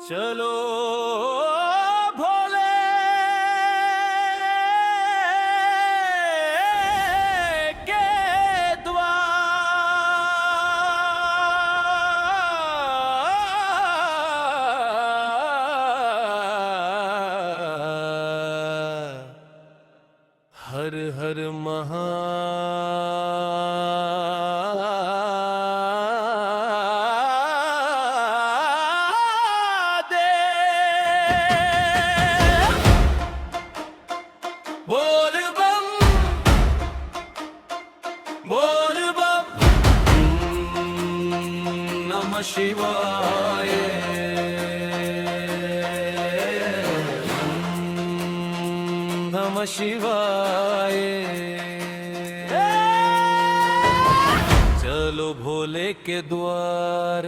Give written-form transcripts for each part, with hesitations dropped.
चलो भोले के द्वार। हर हर बोल बम बोल बम नमः शिवाय नमः शिवाय। चलो भोले के द्वार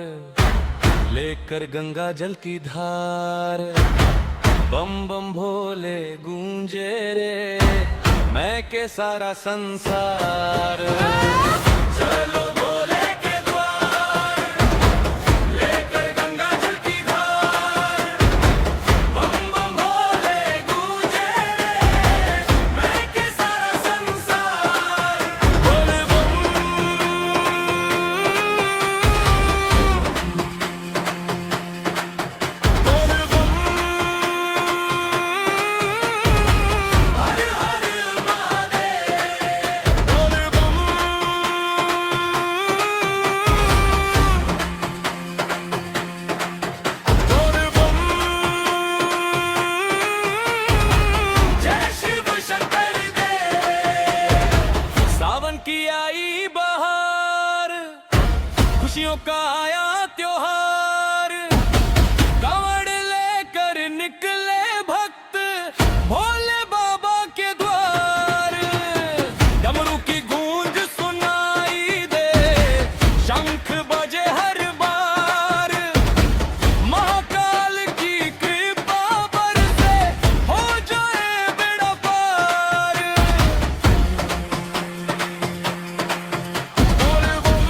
लेकर गंगा जल की धार। बम बम भोले गूंजे रे मैं के सारा संसार। चलो भोले के द्वार लेकर गंगा जल की धार। बम बम भोले गूंजे रे मैं के सारा संसार। बोले बम बोले बम हर हर महादेव। बोले बम बोले बम जय शिव शंकर देव। सावन की आई बहार खुशियों का आया त्योहार। कांवड़ लेकर निकले भक्त भोले बाबा के द्वार। डमरू की गूंज सुनाई दे शंख बजे हर बार। महाकाल की कृपा बरसे हो जाए बेड़ा पार। बोले बम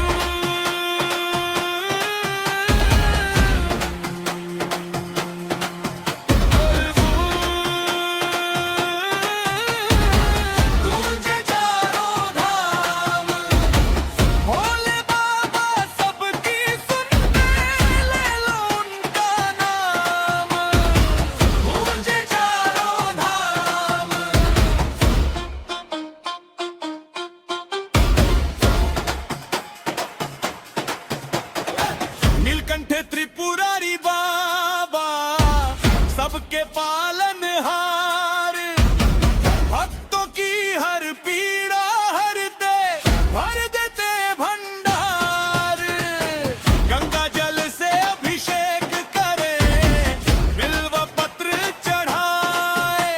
गूंजे चारों धाम। भोले बाबा सबकी सुनते ले लो उनका नाम। गूंजे चारों धाम। नीलकंठ त्रिपुरारी बाबा सबके पालनहार। भक्तों की हर पीड़ा हरते भर देते भंडार। गंगा जल से अभिषेक करे बिल्व पत्र चढ़ाए।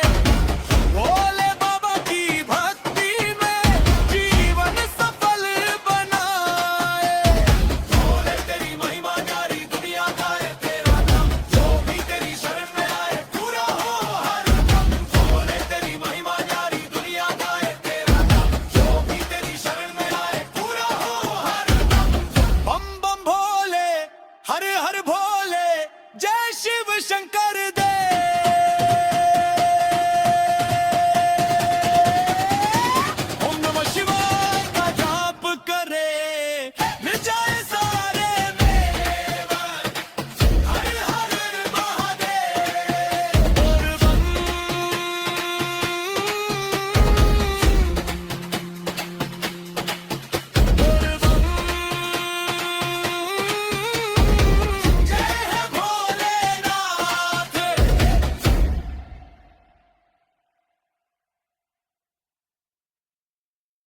भोले बाबा की भक्ति में जीवन सफल बनाए। भोले तेरी महिमा जारी दुनिया गाए तेरा नाम। जो भी तेरी शरण में आए पूरा हो हर काम। भोले तेरी महिमा जारी दुनिया गाए तेरा नाम। जो भी तेरी शरण में आए पूरा हो हर काम। बम बम भोले हर हर भोले जय शिव शंकर देव।